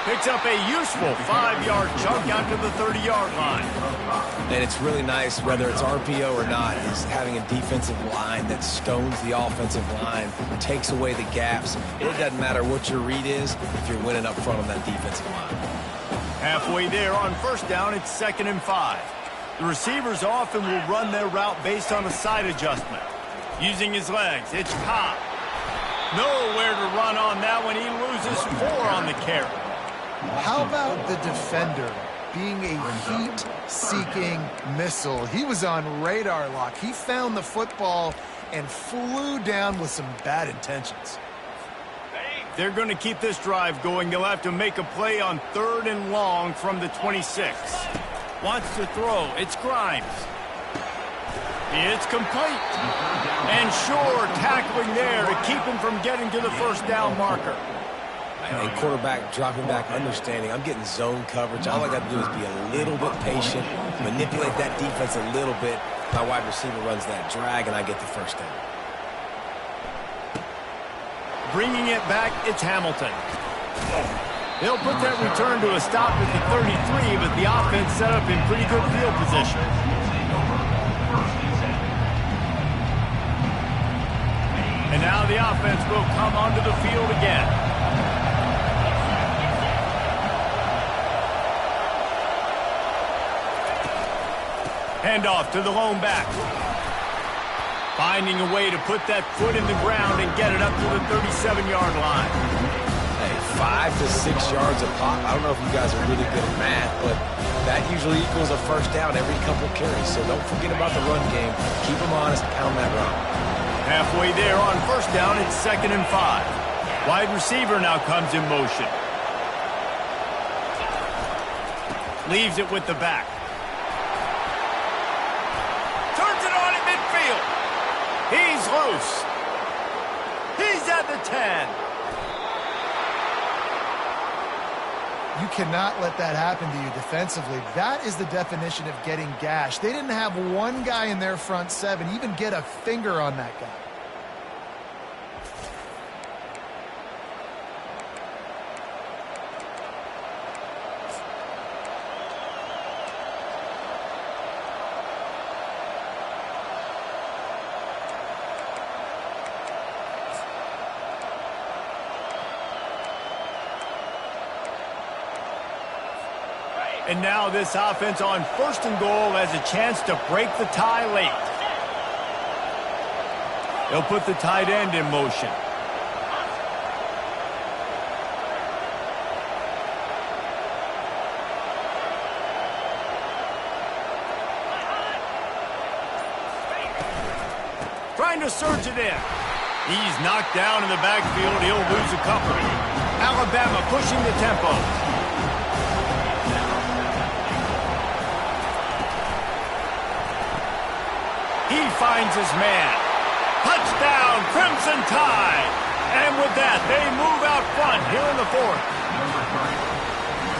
Picks up a useful 5-yard chunk out to the 30-yard line. And it's really nice, whether it's RPO or not, is having a defensive line that stones the offensive line, takes away the gaps. It doesn't matter what your read is if you're winning up front on that defensive line. Halfway there on first down, it's 2nd and 5. The receivers often will run their route based on a side adjustment. Using his legs, it's Ncaa. Nowhere to run on that one. He loses 4 on the carry. How about the defender being a heat-seeking missile? He was on radar lock. He found the football and flew down with some bad intentions. They're going to keep this drive going. They'll have to make a play on 3rd and long from the 26. Wants to throw. It's Grimes. It's complete. And sure, tackling there to keep him from getting to the first down marker. And quarterback dropping back, understanding I'm getting zone coverage. All I got to do is be a little bit patient, manipulate that defense a little bit. My wide receiver runs that drag, and I get the first down. Bringing it back, it's Hamilton. They'll put that return to a stop at the 33, but the offense set up in pretty good field position. And now the offense will come onto the field again. Handoff to the lone back. Finding a way to put that foot in the ground and get it up to the 37-yard line. Hey, 5 to 6 yards a pop. I don't know if you guys are really good at math, but that usually equals a first down every couple carries. So don't forget about the run game. Keep them honest, pound that rock. Halfway there on first down, it's 2nd and 5. Wide receiver now comes in motion. Leaves it with the back. is loose. He's at the 10. You cannot let that happen to you defensively. That is the definition of getting gashed. They didn't have one guy in their front seven even get a finger on that guy. And now this offense on 1st and goal has a chance to break the tie late. They'll put the tight end in motion. Trying to surge it in. He's knocked down in the backfield. He'll lose a couple. Alabama pushing the tempo. He finds his man. Touchdown, Crimson Tide. And with that, they move out front here in the 4th.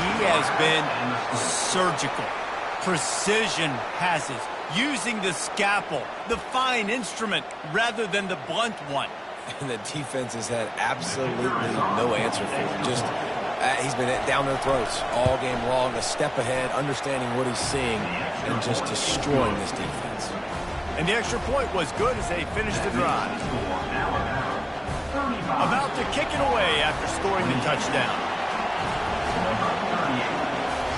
He has been surgical. Precision passes, using the scalpel, the fine instrument, rather than the blunt one. And the defense has had absolutely no answer for him. Just, he's been down their throats all game long, a step ahead, understanding what he's seeing, and just destroying this defense. And the extra point was good as they finished the drive. About to kick it away after scoring the touchdown. Number 38,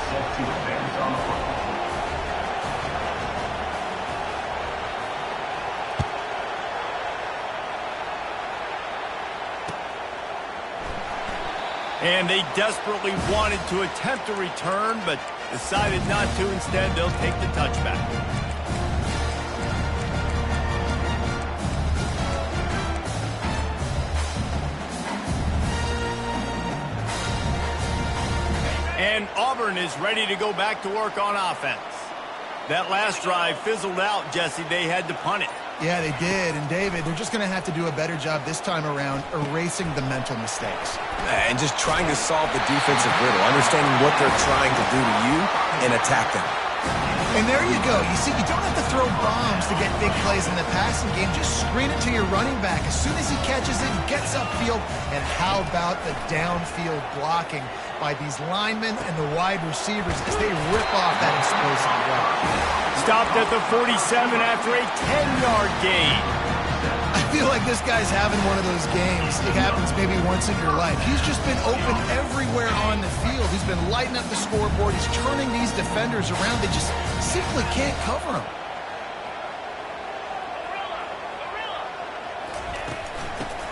set to advance on the football. And they desperately wanted to attempt a return, but decided not to. Instead, they'll take the touchback. And Auburn is ready to go back to work on offense. That last drive fizzled out, Jesse. They had to punt it. Yeah, they did. And, David, they're just going to have to do a better job this time around erasing the mental mistakes. And just trying to solve the defensive riddle, understanding what they're trying to do to you and attack them. And there you go. You see, you don't have to throw bombs to get big plays in the passing game. Just screen it to your running back. As soon as he catches it, he gets upfield. And how about the downfield blocking by these linemen and the wide receivers as they rip off that explosive route. Stopped at the 47 after a 10-yard gain. I feel like this guy's having one of those games. It happens maybe once in your life. He's just been open everywhere on the field. He's been lighting up the scoreboard. He's turning these defenders around. They just simply can't cover him.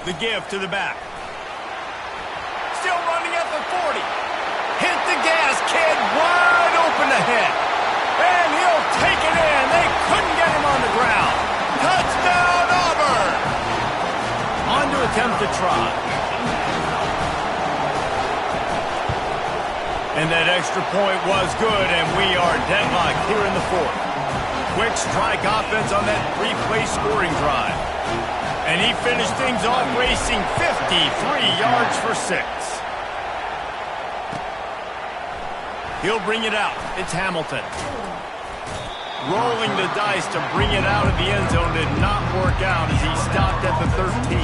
The give to the back. Still running at the 40. Hit the gas, kid. Wide open ahead. And he'll take it in. They couldn't get him on the ground. Touchdown, Auburn. On to attempt the try. And that extra point was good, and we are deadlocked here in the 4th. Quick strike offense on that 3-play scoring drive. And he finished things off racing 53 yards for 6. He'll bring it out. It's Hamilton. Rolling the dice to bring it out of the end zone did not work out as he stopped at the 13.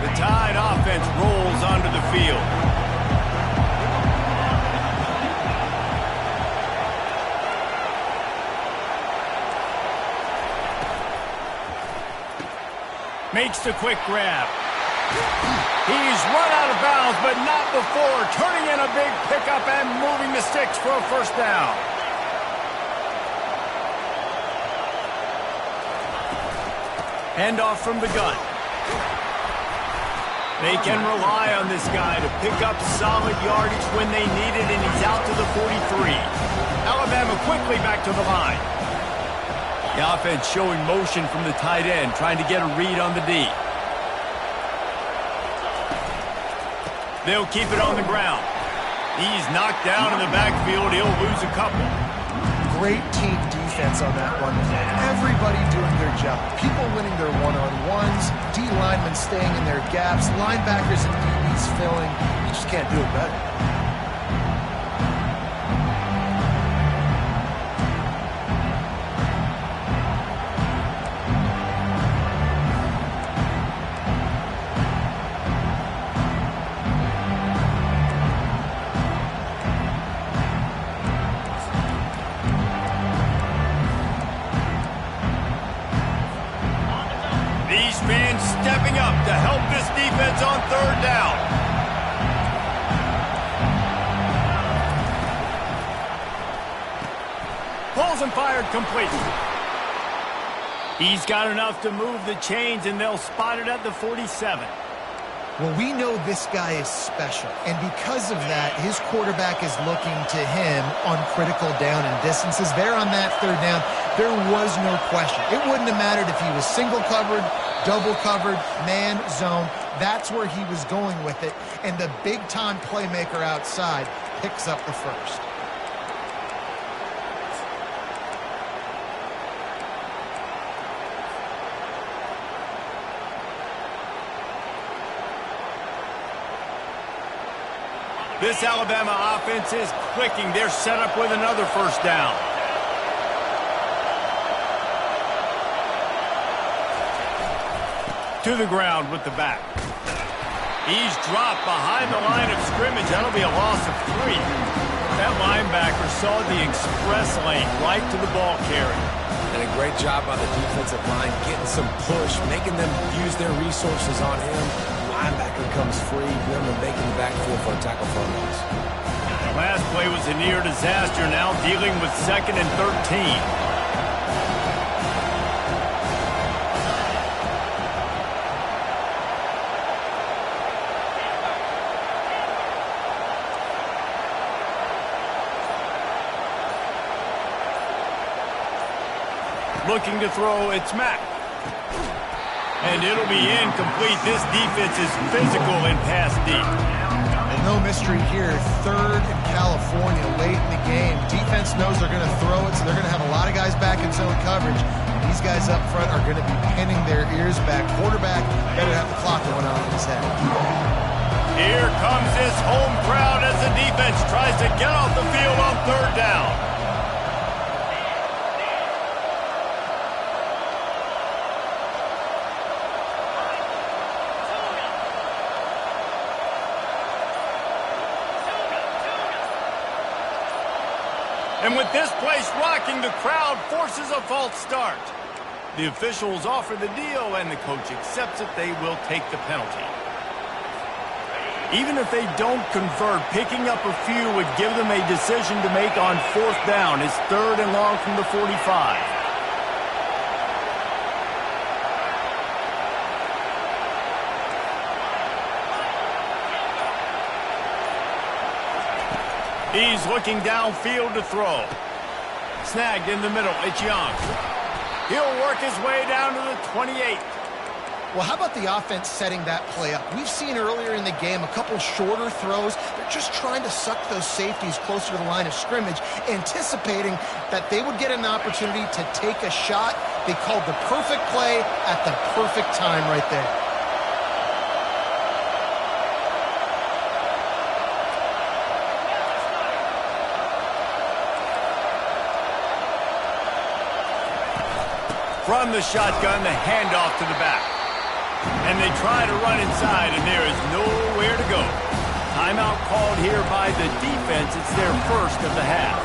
The Tide offense rolls onto the field. Makes the quick grab. He's run out of bounds, but not before turning in a big pickup and moving the sticks for a first down. Handoff from the gun. They can rely on this guy to pick up solid yardage when they need it, and he's out to the 43. Alabama quickly back to the line. The offense showing motion from the tight end, trying to get a read on the D. They'll keep it on the ground. He's knocked down in the backfield. He'll lose a couple. great team defense on that one. Everybody doing their job. People winning their one-on-ones, D linemen staying in their gaps, linebackers and DBs filling. You just can't do it better. These fans stepping up to help this defense on third down. Pulls and fired complete. He's got enough to move the chains, and they'll spot it at the 47. Well, we know this guy is special, and because of that, his quarterback is looking to him on critical down and distances. There on that third down, there was no question. It wouldn't have mattered if he was single covered, double covered, man, zone. That's where he was going with it, and the big-time playmaker outside picks up the first. This Alabama offense is clicking. They're set up with another first down. To the ground with the back. He's dropped behind the line of scrimmage. That'll be a loss of 3. That linebacker saw the express lane right to the ball carrier. And a great job by the defensive line, getting some push, making them use their resources on him. Linebacker comes free, them making the backfield for a tackle for a loss. Last play was a near disaster, now dealing with 2nd and 13. Looking to throw, it's Mack. And it'll be incomplete. This defense is physical and pass deep. And no mystery here. 3rd in California late in the game. Defense knows they're going to throw it, so they're going to have a lot of guys back in zone coverage. These guys up front are going to be pinning their ears back. Quarterback better have the clock going on in his head. Here comes this home crowd as the defense tries to get off the field on third down. And with this place rocking, the crowd forces a false start. The officials offer the deal, and the coach accepts it. They will take the penalty. Even if they don't convert, picking up a few would give them a decision to make on 4th down. It's 3rd and long from the 45. He's looking downfield to throw. Snagged in the middle. It's Young. He'll work his way down to the 28. Well, how about the offense setting that play up? We've seen earlier in the game a couple shorter throws. They're just trying to suck those safeties closer to the line of scrimmage, anticipating that they would get an opportunity to take a shot. They called the perfect play at the perfect time right there. From the shotgun, the handoff to the back. And they try to run inside, and there is nowhere to go. Timeout called here by the defense. It's their first of the half.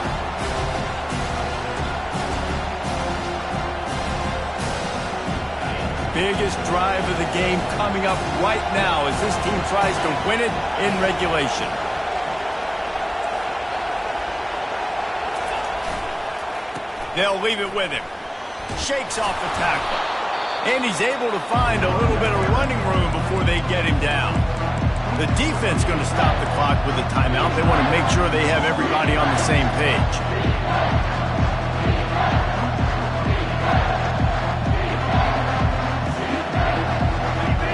Biggest drive of the game coming up right now as this team tries to win it in regulation. They'll leave it with him. Shakes off the tackle. And he's able to find a little bit of running room before they get him down. The defense going to stop the clock with a timeout. They want to make sure they have everybody on the same page.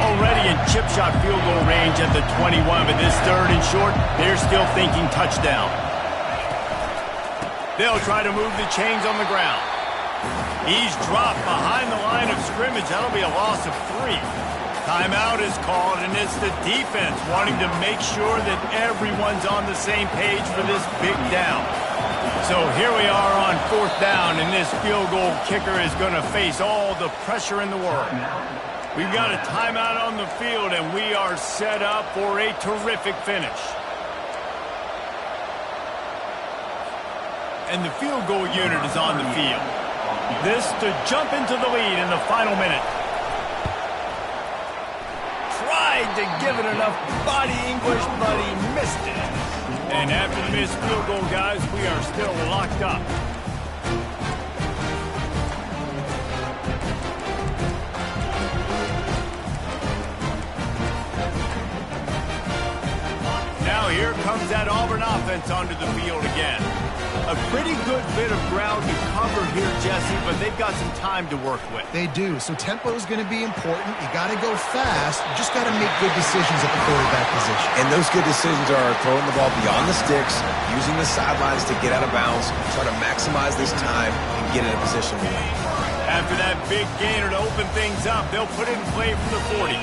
Already in chip shot field goal range at the 21, but this 3rd and short, they're still thinking touchdown. They'll try to move the chains on the ground. He's dropped behind the line of scrimmage. That'll be a loss of 3. Timeout is called, and it's the defense wanting to make sure that everyone's on the same page for this big down. So here we are on 4th down, and this field goal kicker is going to face all the pressure in the world. We've got a timeout on the field, and we are set up for a terrific finish. And the field goal unit is on the field. This to jump into the lead in the final minute. Tried to give it enough body English, but he missed it. And after the missed field goal, guys, we are still locked up. Now here comes that Auburn offense onto the field again. A pretty good bit of ground to cover here, Jesse, but they've got some time to work with. They do, so tempo is going to be important. You got to go fast. You just got to make good decisions at the quarterback position. And those good decisions are throwing the ball beyond the sticks, using the sidelines to get out of bounds, try to maximize this time, and get in a position to win. After that big gainer to open things up, they'll put it in play from the 40.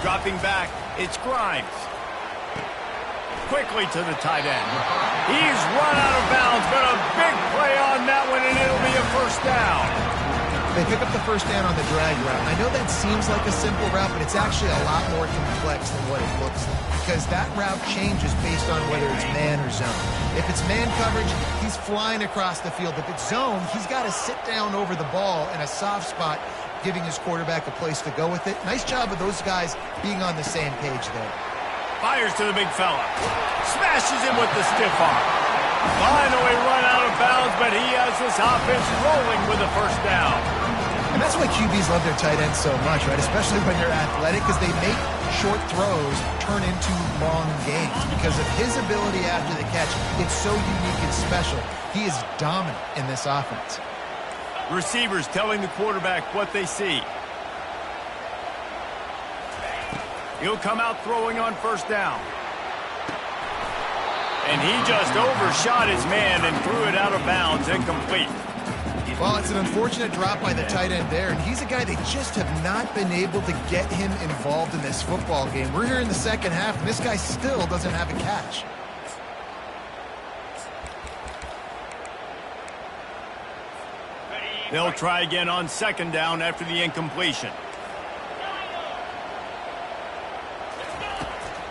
Dropping back, it's Grimes. Quickly to the tight end. He's run out of bounds, but a big play on that one, and it'll be a first down. They pick up the first down on the drag route. I know that seems like a simple route, but it's actually a lot more complex than what it looks like, because that route changes based on whether it's man or zone. If it's man coverage, he's flying across the field. If it's zone, he's got to sit down over the ball in a soft spot, giving his quarterback a place to go with it. Nice job of those guys being on the same page there. Fires to the big fella. Smashes him with the stiff arm. Finally run out of bounds, but he has this offense rolling with a first down. And that's why QBs love their tight ends so much, right? Especially when you're athletic, because they make short throws turn into long gains. Because of his ability after the catch, it's so unique and special. He is dominant in this offense. Receivers telling the quarterback what they see. He'll come out throwing on first down. And he just overshot his man and threw it out of bounds, incomplete. Well, it's an unfortunate drop by the tight end there, and he's a guy they just have not been able to get him involved in this football game. We're here in the second half, and this guy still doesn't have a catch. They'll try again on second down after the incompletion.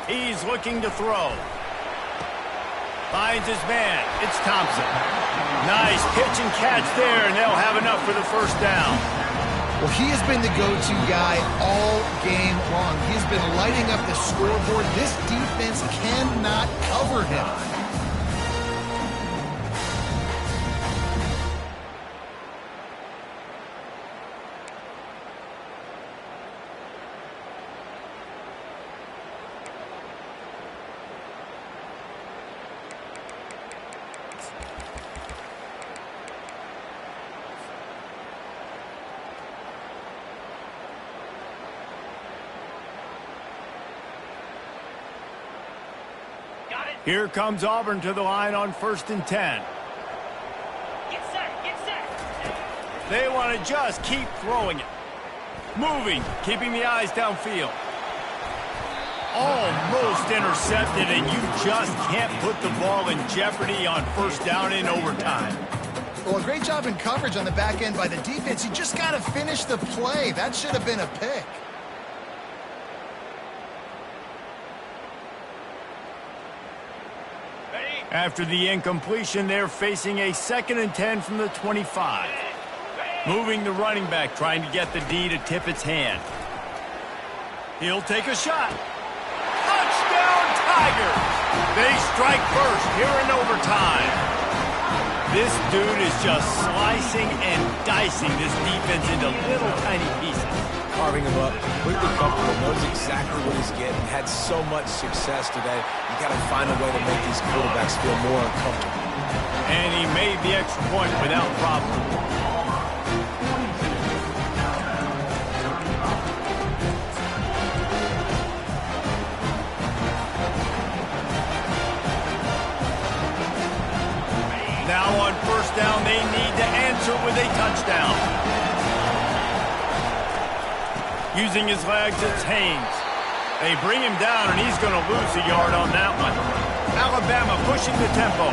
He's looking to throw. Finds his man. It's Thompson. Nice pitch and catch there, and they'll have enough for the first down. Well, he has been the go-to guy all game long. He's been lighting up the scoreboard. This defense cannot cover him. Here comes Auburn to the line on 1st and 10. Get set. They want to just keep throwing it. Moving, keeping the eyes downfield. Almost intercepted, and you just can't put the ball in jeopardy on first down in overtime. Well, a great job in coverage on the back end by the defense. You just got to finish the play. That should have been a pick. After the incompletion, they're facing a 2nd and 10 from the 25. Moving the running back, trying to get the D to tip its hand. He'll take a shot. Touchdown, Tigers! They strike first here in overtime. This dude is just slicing and dicing this defense into little tiny pieces. Carving him up, completely comfortable, knows exactly what he's getting, had so much success today. You got to find a way to make these quarterbacks feel more uncomfortable. And he made the extra point without problem. Now first down. They need to answer with a touchdown. Using his legs, it's Haynes. They bring him down, and he's going to lose a yard on that one. Alabama pushing the tempo.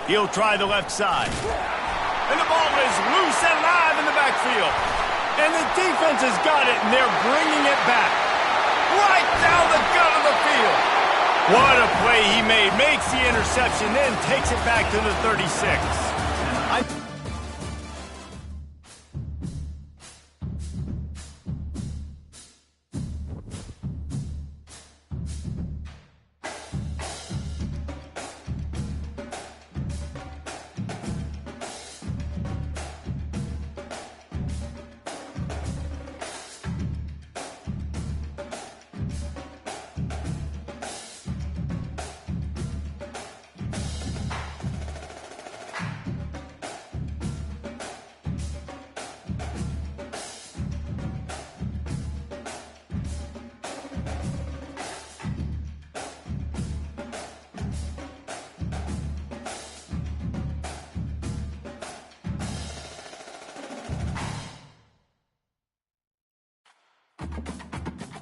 He'll try the left side. And the ball is loose and live in the backfield. And the defense has got it, and they're bringing it back. Right down the gut of the field. What a play he made. Makes the interception, then takes it back to the 36.